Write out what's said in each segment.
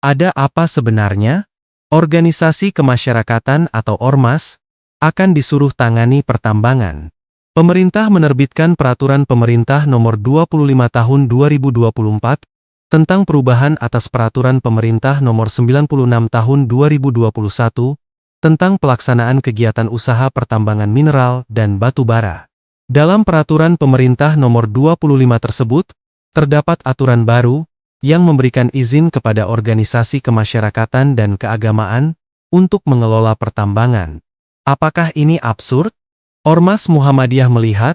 Ada apa sebenarnya? Organisasi kemasyarakatan atau ormas akan disuruh tangani pertambangan. Pemerintah menerbitkan Peraturan Pemerintah Nomor 25 Tahun 2024 tentang perubahan atas Peraturan Pemerintah Nomor 96 Tahun 2021 tentang pelaksanaan kegiatan usaha pertambangan mineral dan batu bara. Dalam Peraturan Pemerintah Nomor 25 tersebut, terdapat aturan baru yang memberikan izin kepada organisasi kemasyarakatan dan keagamaan untuk mengelola pertambangan. Apakah ini absurd? Ormas Muhammadiyah melihat,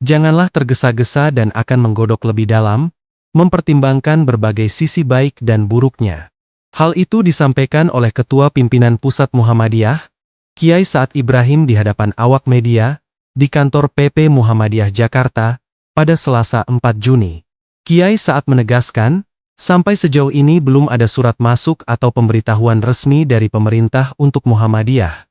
janganlah tergesa-gesa dan akan menggodok lebih dalam, mempertimbangkan berbagai sisi baik dan buruknya. Hal itu disampaikan oleh Ketua Pimpinan Pusat Muhammadiyah, Kiai Saad Ibrahim di hadapan awak media, di kantor PP Muhammadiyah Jakarta, pada Selasa 4 Juni. Kiai Saad menegaskan, sampai sejauh ini belum ada surat masuk atau pemberitahuan resmi dari pemerintah untuk Muhammadiyah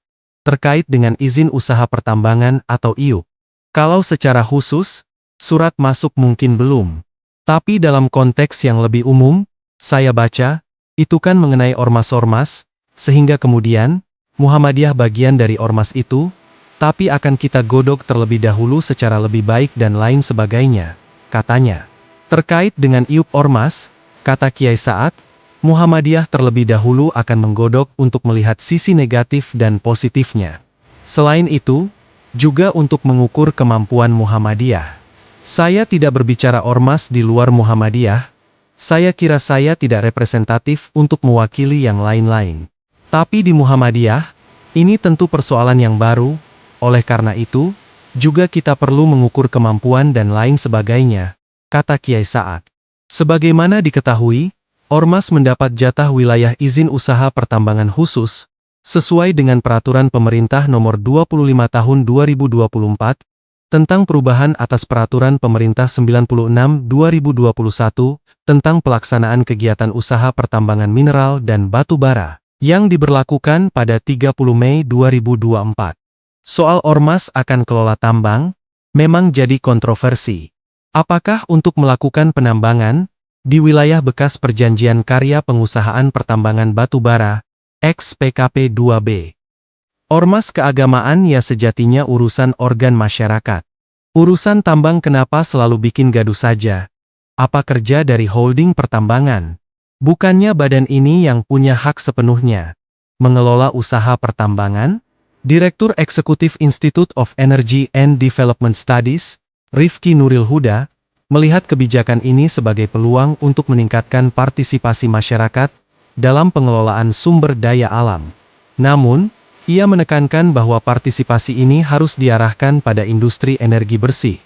terkait dengan izin usaha pertambangan atau IUP. Kalau secara khusus, surat masuk mungkin belum. Tapi dalam konteks yang lebih umum, saya baca, itu kan mengenai ormas-ormas, sehingga kemudian, Muhammadiyah bagian dari ormas itu, tapi akan kita godok terlebih dahulu secara lebih baik dan lain sebagainya, katanya. Terkait dengan IUP ormas, kata Kiai Saad, Muhammadiyah terlebih dahulu akan menggodok untuk melihat sisi negatif dan positifnya. Selain itu, juga untuk mengukur kemampuan Muhammadiyah. Saya tidak berbicara ormas di luar Muhammadiyah, saya kira saya tidak representatif untuk mewakili yang lain-lain. Tapi di Muhammadiyah, ini tentu persoalan yang baru, oleh karena itu, juga kita perlu mengukur kemampuan dan lain sebagainya, kata Kiai Saad. Sebagaimana diketahui, ormas mendapat jatah wilayah izin usaha pertambangan khusus, sesuai dengan Peraturan Pemerintah Nomor 25 Tahun 2024, tentang perubahan atas Peraturan Pemerintah 96 2021, tentang pelaksanaan kegiatan usaha pertambangan mineral dan batu bara, yang diberlakukan pada 30 Mei 2024. Soal ormas akan kelola tambang, memang jadi kontroversi. Apakah untuk melakukan penambangan di wilayah bekas Perjanjian Karya Pengusahaan Pertambangan Batu Bara, ex-PKP 2B? Ormas keagamaan ya sejatinya urusan organ masyarakat. Urusan tambang kenapa selalu bikin gaduh saja? Apa kerja dari holding pertambangan? Bukannya badan ini yang punya hak sepenuhnya mengelola usaha pertambangan? Direktur Eksekutif Institute of Energy and Development Studies, Rifki Nuril Huda, melihat kebijakan ini sebagai peluang untuk meningkatkan partisipasi masyarakat dalam pengelolaan sumber daya alam. Namun, ia menekankan bahwa partisipasi ini harus diarahkan pada industri energi bersih,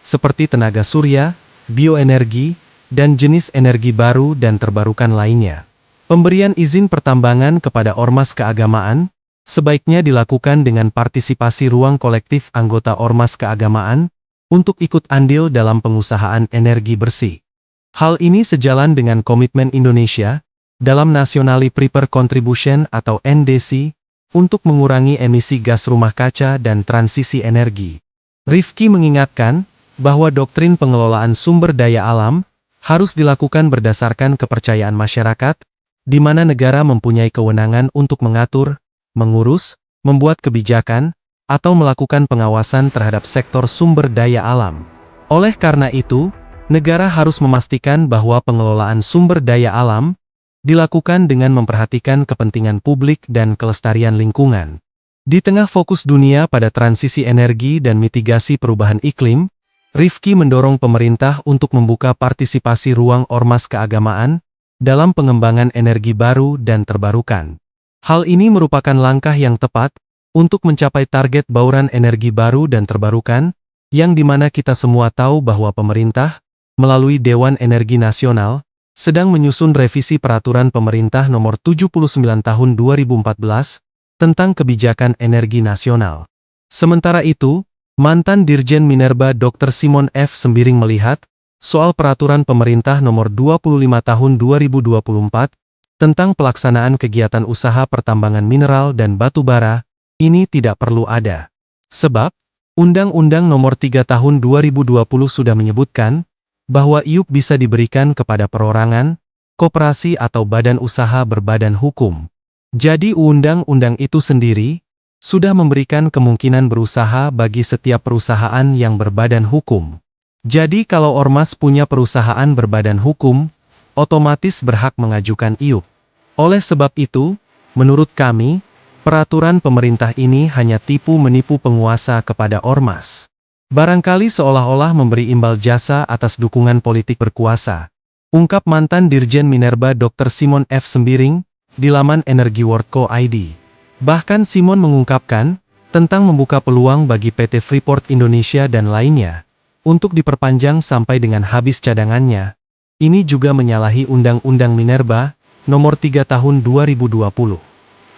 seperti tenaga surya, bioenergi, dan jenis energi baru dan terbarukan lainnya. Pemberian izin pertambangan kepada ormas keagamaan sebaiknya dilakukan dengan partisipasi ruang kolektif anggota ormas keagamaan untuk ikut andil dalam pengusahaan energi bersih. Hal ini sejalan dengan komitmen Indonesia dalam Nationally Prepared Contribution atau NDC untuk mengurangi emisi gas rumah kaca dan transisi energi. Rifki mengingatkan bahwa doktrin pengelolaan sumber daya alam harus dilakukan berdasarkan kepercayaan masyarakat, di mana negara mempunyai kewenangan untuk mengatur, mengurus, membuat kebijakan, atau melakukan pengawasan terhadap sektor sumber daya alam. Oleh karena itu, negara harus memastikan bahwa pengelolaan sumber daya alam dilakukan dengan memperhatikan kepentingan publik dan kelestarian lingkungan. Di tengah fokus dunia pada transisi energi dan mitigasi perubahan iklim, Rifki mendorong pemerintah untuk membuka partisipasi ruang ormas keagamaan dalam pengembangan energi baru dan terbarukan. Hal ini merupakan langkah yang tepat untuk mencapai target bauran energi baru dan terbarukan, yang dimana kita semua tahu bahwa pemerintah, melalui Dewan Energi Nasional, sedang menyusun revisi Peraturan Pemerintah Nomor 79 Tahun 2014, tentang kebijakan energi nasional. Sementara itu, mantan Dirjen Minerba Dr. Simon F. Sembiring melihat, soal Peraturan Pemerintah Nomor 25 Tahun 2024, tentang pelaksanaan kegiatan usaha pertambangan mineral dan batu bara, ini tidak perlu ada. Sebab, Undang-Undang Nomor 3 Tahun 2020 sudah menyebutkan bahwa IUP bisa diberikan kepada perorangan koperasi atau badan usaha berbadan hukum. Jadi undang-undang itu sendiri sudah memberikan kemungkinan berusaha bagi setiap perusahaan yang berbadan hukum. Jadi kalau ormas punya perusahaan berbadan hukum, otomatis berhak mengajukan IUP. Oleh sebab itu, menurut kami, peraturan pemerintah ini hanya tipu-menipu penguasa kepada ormas. Barangkali seolah-olah memberi imbal jasa atas dukungan politik berkuasa. Ungkap mantan Dirjen Minerba Dr. Simon F. Sembiring, di laman energiworld.co.id. Bahkan Simon mengungkapkan, tentang membuka peluang bagi PT Freeport Indonesia dan lainnya, untuk diperpanjang sampai dengan habis cadangannya. Ini juga menyalahi Undang-Undang Minerba, Nomor 3 Tahun 2020.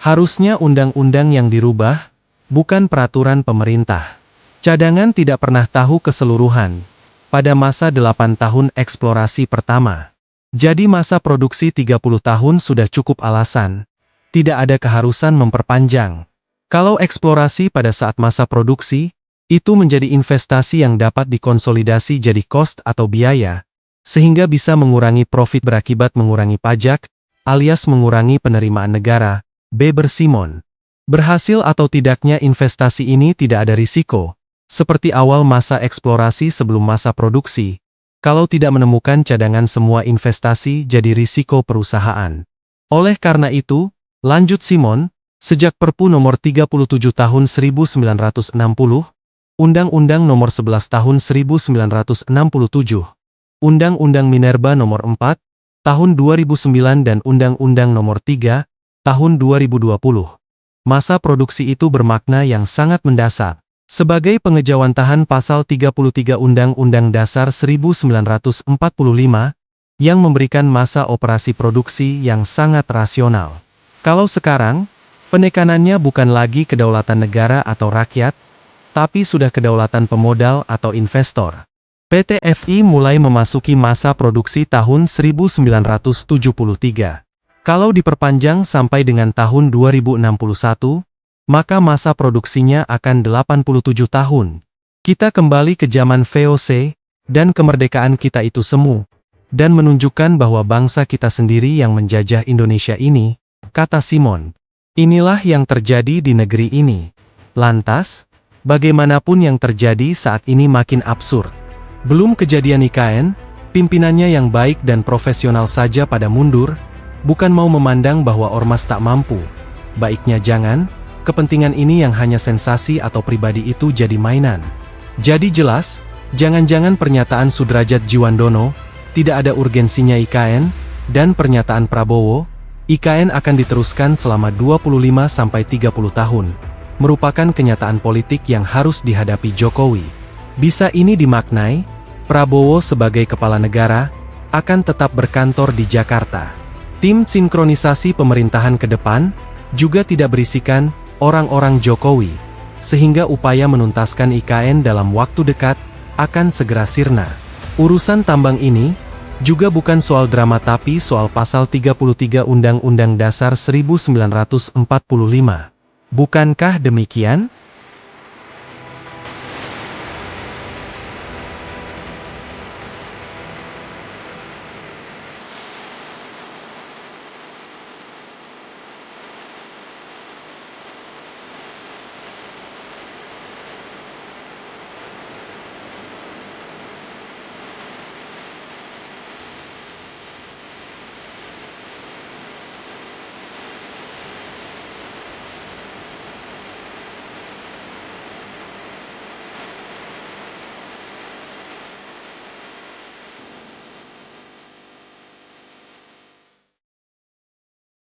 Harusnya undang-undang yang dirubah, bukan peraturan pemerintah. Cadangan tidak pernah tahu keseluruhan, pada masa 8 tahun eksplorasi pertama. Jadi masa produksi 30 tahun sudah cukup alasan. Tidak ada keharusan memperpanjang. Kalau eksplorasi pada saat masa produksi, itu menjadi investasi yang dapat dikonsolidasi jadi cost atau biaya, sehingga bisa mengurangi profit berakibat mengurangi pajak, alias mengurangi penerimaan negara, Beber Simon. Berhasil atau tidaknya investasi ini tidak ada risiko, seperti awal masa eksplorasi sebelum masa produksi. Kalau tidak menemukan cadangan semua investasi jadi risiko perusahaan. Oleh karena itu, lanjut Simon, sejak Perpu Nomor 37 Tahun 1960, Undang-Undang Nomor 11 Tahun 1967, Undang-Undang Minerba Nomor 4, Tahun 2009 dan Undang-Undang Nomor 3, Tahun 2020. Masa produksi itu bermakna yang sangat mendasar. Sebagai pengejawantahan Pasal 33 Undang-Undang Dasar 1945, yang memberikan masa operasi produksi yang sangat rasional. Kalau sekarang, penekanannya bukan lagi kedaulatan negara atau rakyat, tapi sudah kedaulatan pemodal atau investor. PT FI mulai memasuki masa produksi tahun 1973. Kalau diperpanjang sampai dengan tahun 2061, maka masa produksinya akan 87 tahun. Kita kembali ke zaman VOC, dan kemerdekaan kita itu semu, dan menunjukkan bahwa bangsa kita sendiri yang menjajah Indonesia ini, kata Simon. Inilah yang terjadi di negeri ini. Lantas, bagaimanapun yang terjadi saat ini makin absurd. Belum kejadian IKN, pimpinannya yang baik dan profesional saja pada mundur, bukan mau memandang bahwa ormas tak mampu. Baiknya jangan, kepentingan ini yang hanya sensasi atau pribadi itu jadi mainan. Jadi jelas, jangan-jangan pernyataan Sudrajat Djiwandono, tidak ada urgensinya IKN, dan pernyataan Prabowo, IKN akan diteruskan selama 25-30 tahun, merupakan kenyataan politik yang harus dihadapi Jokowi. Bisa ini dimaknai, Prabowo sebagai kepala negara, akan tetap berkantor di Jakarta. Tim sinkronisasi pemerintahan ke depan, juga tidak berisikan orang-orang Jokowi, sehingga upaya menuntaskan IKN dalam waktu dekat, akan segera sirna. Urusan tambang ini, juga bukan soal drama tapi soal Pasal 33 Undang-Undang Dasar 1945. Bukankah demikian?